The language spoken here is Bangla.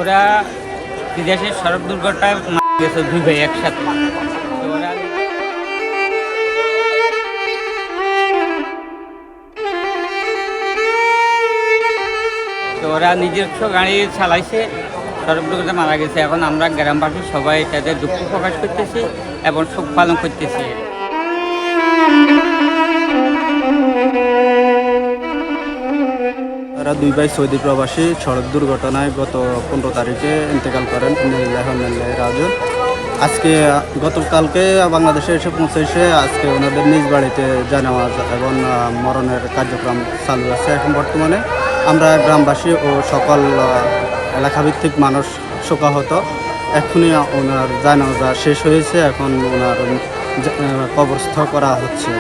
ওরা বিদেশের সড়ক দুর্ঘটনায় মারা গেছে দুই ভাই একসাথে। তো ওরা নিজস্ব গাড়ি চালাইছে, সড়ক দুর্ঘটনায় মারা গেছে। এখন আমরা গ্রামবাসী সবাই তাদের দুঃখ প্রকাশ করতেছি এবং শোক পালন করতেছি। তারা দুই ভাই সৌদি প্রবাসী সড়ক দুর্ঘটনায় গত 15 তারিখে ইন্তেকাল করেন। রাজন আজকে গতকালকে বাংলাদেশে এসে পৌঁছেছে। আজকে ওনাদের নিজ বাড়িতে জানাজ এবং মরণের কার্যক্রম চালু আছে। এখন বর্তমানে আমরা গ্রামবাসী ও সকল এলাকাভিত্তিক মানুষ শোকাহত। এখনই ওনার জানাজা শেষ হয়েছে, এখন ওনার কবরস্থ করা হচ্ছে।